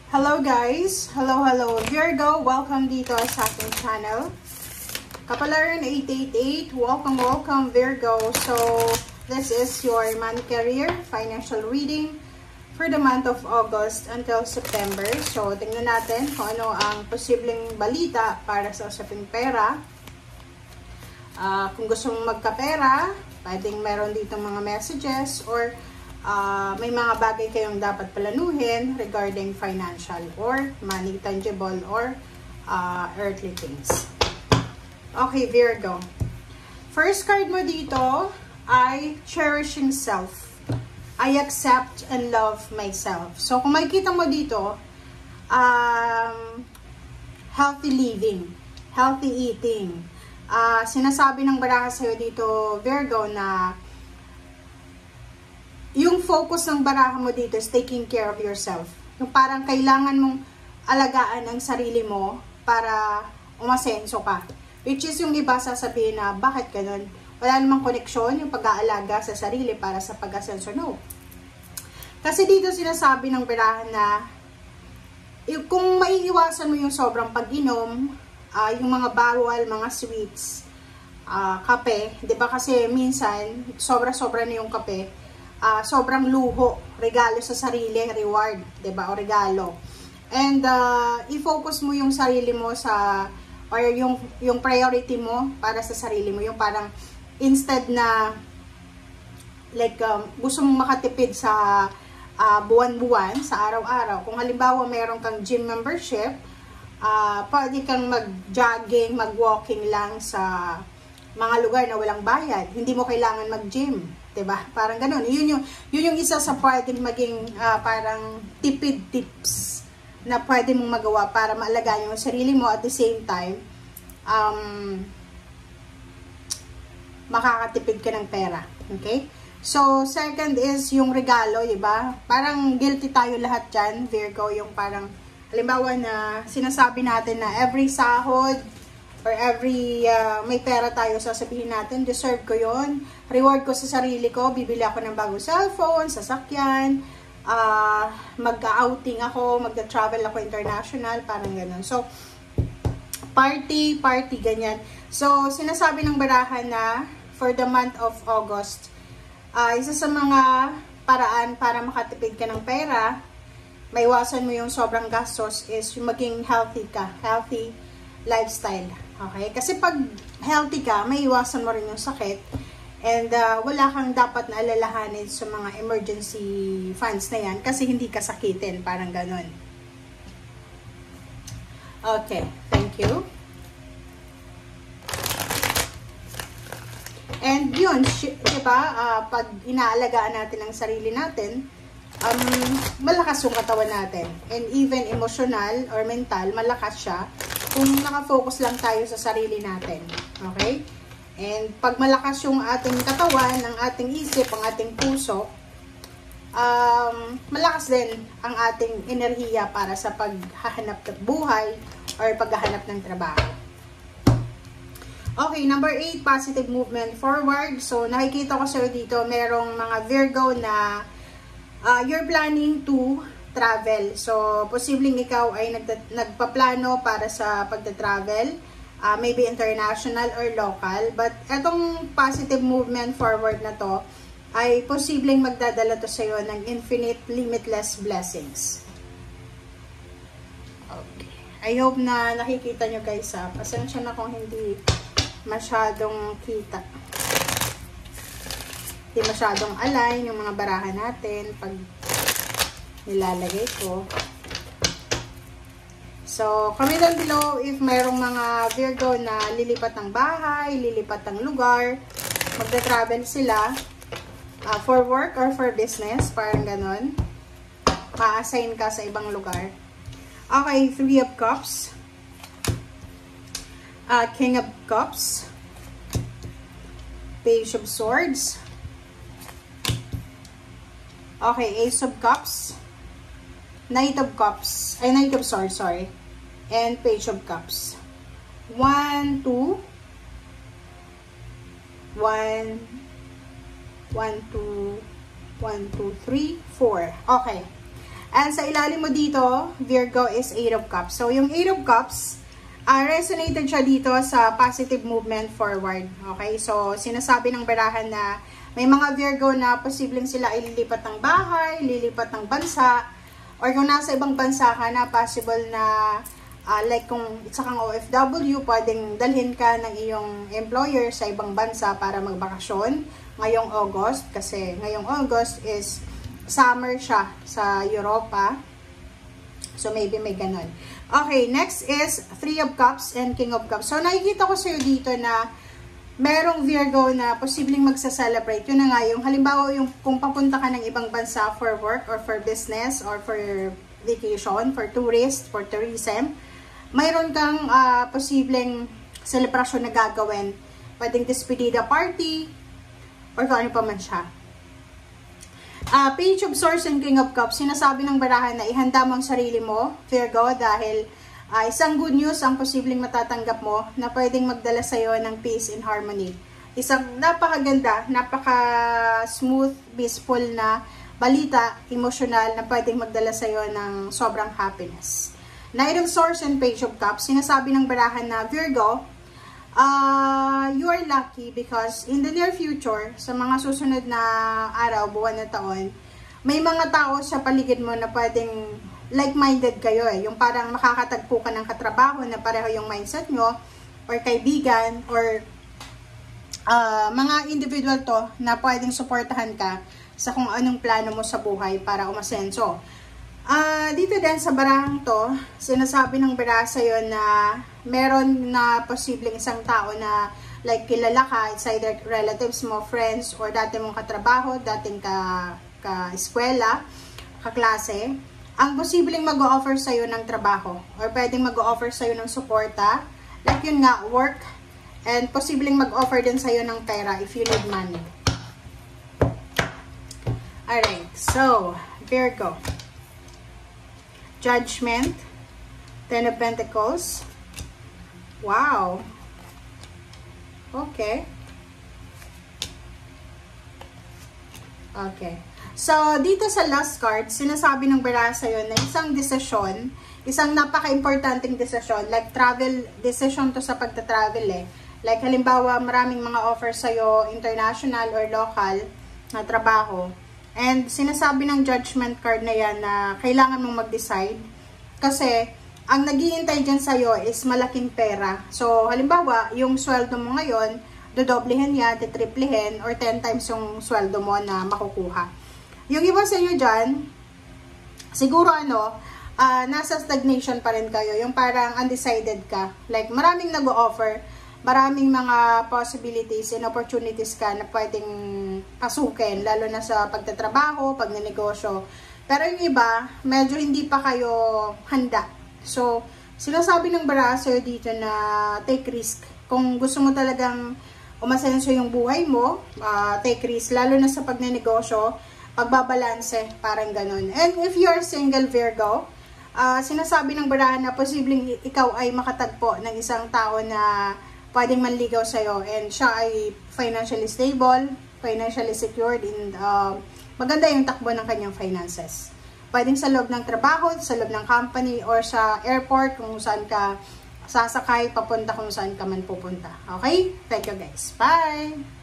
Hello guys! Hello! Virgo, welcome dito sa ating channel. Kapalaran 888, welcome Virgo. So, this is your money career, financial reading for the month of August until September. So, tingnan natin kung ano ang posibleng balita para sa usaping pera. Kung gusto mong magkapera, pwedeng meron dito mga messages or may mga bagay kayong dapat planuhin regarding financial or money, tangible or earthly things. Okay, Virgo. First card mo dito ay cherishing self. I accept and love myself. So, kung makikita mo dito, healthy living, healthy eating. Sinasabi ng baraha sa'yo dito, Virgo, na yung focus ng baraha mo dito is taking care of yourself. Yung parang kailangan mong alagaan ang sarili mo para umasenso ka. Which is yung iba sasabihin na, bakit ganun? Wala namang koneksyon yung pag-aalaga sa sarili para sa pag-asenso. No. Kasi dito sinasabi ng baraha na kung maiiwasan mo yung sobrang pag-inom, yung mga bawal, mga sweets, kape, di ba kasi minsan, sobra-sobra na yung kape, sobrang luho, regalo sa sarili, reward, 'di ba? O regalo. And i-focus mo yung sarili mo sa or yung priority mo para sa sarili mo, yung parang instead na like gusto mong makatipid sa buwan-buwan, sa araw-araw. Kung halimbawa mayroon kang gym membership, pwede kang mag-jogging, mag-walking lang sa mga lugar na walang bayad. Hindi mo kailangan mag-gym. Diba? Parang ganun. Yun yung isa sa pwedeng maging parang tipid tips na pwede mong magawa para maalagaan yung sarili mo at the same time makakatipid ka ng pera. Okay? So, second is yung regalo, diba? Parang guilty tayo lahat dyan, Virgo, yung parang halimbawa na sinasabi natin na every sahod or every may pera tayo, sasabihin natin, deserve ko yon, reward ko sa sarili ko, bibili ako ng bagong cellphone, sasakyan, mag-outing ako, mag-travel ako international, parang ganun. So, party, ganyan. So, sinasabi ng baraha na for the month of August, isa sa mga paraan para makatipid ka ng pera, maiwasan mo yung sobrang gastos is yung maging healthy ka, healthy lifestyle. Okay? Kasi pag healthy ka, may iwasan mo rin yung sakit. And wala kang dapat na alalahanin sa mga emergency funds na yan kasi hindi ka sakitin. Parang ganun. Okay. Thank you. And yun, diba, pag inaalagaan natin ang sarili natin, malakas yung katawan natin. And even emotional or mental, malakas siya kung nakafocus lang tayo sa sarili natin. Okay? And pag malakas yung ating katawan, ang ating isip, ang ating puso, malakas din ang ating enerhiya para sa paghahanap ng buhay or paghahanap ng trabaho. Okay, number 8, positive movement forward. So, nakikita ko sa'yo dito, merong mga Virgo na you're planning to travel. So, posibleng ikaw ay nagpaplano para sa pagta-travel, maybe international or local. But etong positive movement forward na to, ay posibleng magdadala to sa'yo ng infinite, limitless blessings. Okay. I hope na nakikita nyo guys. Pasensya na kung hindi masyadong kita. Hindi masyadong align yung mga baraha natin pag nilalagay ko. So, comment down below if mayroong mga Virgo na lilipat ng bahay, lilipat ng lugar, magta-travel sila for work or for business, parang ganon. Ma-assign ka sa ibang lugar. Okay, 3 of Cups. King of Cups. Page of Swords. Okay, Ace of Cups. Knight of Cups, ay Knight of Swords, sorry, and Page of Cups. 1, 2, 1, 1, 2, 1, 2, 3, 4. Okay. And sa ilalim mo dito, Virgo, is 8 of Cups. So, yung 8 of Cups, resonated siya dito sa positive movement forward. Okay? So, sinasabi ng barahan na may mga Virgo na posibleng sila ay lilipat ng bahay, lilipat ng bansa, or kung nasa ibang bansa ka na, possible na like kung isa kang OFW, pwedeng dalhin ka ng iyong employer sa ibang bansa para magbakasyon ngayong August, kasi ngayong August is summer siya sa Europa. So, maybe may ganun. Okay, next is 3 of Cups and King of Cups. So, nakikita ko sa'yo dito na merong Virgo na posibleng magsa-celebrate. Yun na nga, yung halimbawa, yung kung papunta ka ng ibang bansa for work or for business or for vacation, for tourist, for tourism, mayroon kang posibleng celebration na gagawin. Pwedeng despedida party or kung ano pa man siya. Page of Swords and King of Cups, sinasabi ng barahan na ihanda mo ang sarili mo, Virgo, dahil isang good news ang posibleng matatanggap mo na pwedeng magdala sa'yo ng peace and harmony. Isang napakaganda, napaka-smooth, peaceful na balita, emotional, na pwedeng magdala sa'yo ng sobrang happiness. Knight of Swords and Page of Cups, sinasabi ng barahan na Virgo, you are lucky because in the near future, sa mga susunod na araw, buwan na taon, may mga tao sa paligid mo na pwedeng like-minded kayo eh. Yung parang makakatagpo ka ng katrabaho na pareho yung mindset nyo, or kaibigan, or mga individual to na pwedeng suportahan ka sa kung anong plano mo sa buhay para umasenso. Dito din sa barahang to, sinasabi ng baraha sa'yo na meron na posibleng isang tao na like kilala ka, it's either relatives mo, friends, or dati mong katrabaho, dating ka-eskwela, kaklase, ang posibleng mag-o-offer sa'yo ng trabaho, or pwedeng mag-o-offer sa'yo ng suporta, like yun nga, work, and posibleng mag-offer din sa'yo ng pera if you need money. Alright, so, Virgo. Judgment, 10 of Pentacles. Wow. Okay. Okay. So, dito sa last card, sinasabi ng baraha sa'yo na isang desisyon, isang napaka-importanting desisyon, like travel, decision to sa pagta-travel eh. Like, halimbawa, maraming mga offer sa'yo, international or local na trabaho. And sinasabi ng judgment card na yan na kailangan mong mag-decide kasi ang naghihintay dyan sa'yo is malaking pera. So, halimbawa, yung sweldo mo ngayon, dodoblehin yan, titriplihin, or 10 times yung sweldo mo na makukuha. Yung iba sa inyo dyan, siguro nasa stagnation pa rin kayo. Yung parang undecided ka. Like, maraming nag-o-offer, maraming mga possibilities and opportunities ka na pwedeng pasukin, lalo na sa pagtatrabaho, pagnenegosyo. Pero yung iba, medyo hindi pa kayo handa. So, sinasabi ng baraha sa'yo dito na take risk. Kung gusto mo talagang umasenso yung buhay mo, take risk, lalo na sa pagnenegosyo, pagbabalanse, parang ganun. And if you are single, Virgo, sinasabi ng baraha na posibleng ikaw ay makatagpo ng isang tao na pwedeng manligaw sa'yo, and siya ay financially stable, financially secured, and maganda yung takbo ng kanyang finances. Pwedeng sa loob ng trabaho, sa loob ng company, or sa airport kung saan ka sasakay, papunta kung saan ka man pupunta. Okay? Thank you guys. Bye!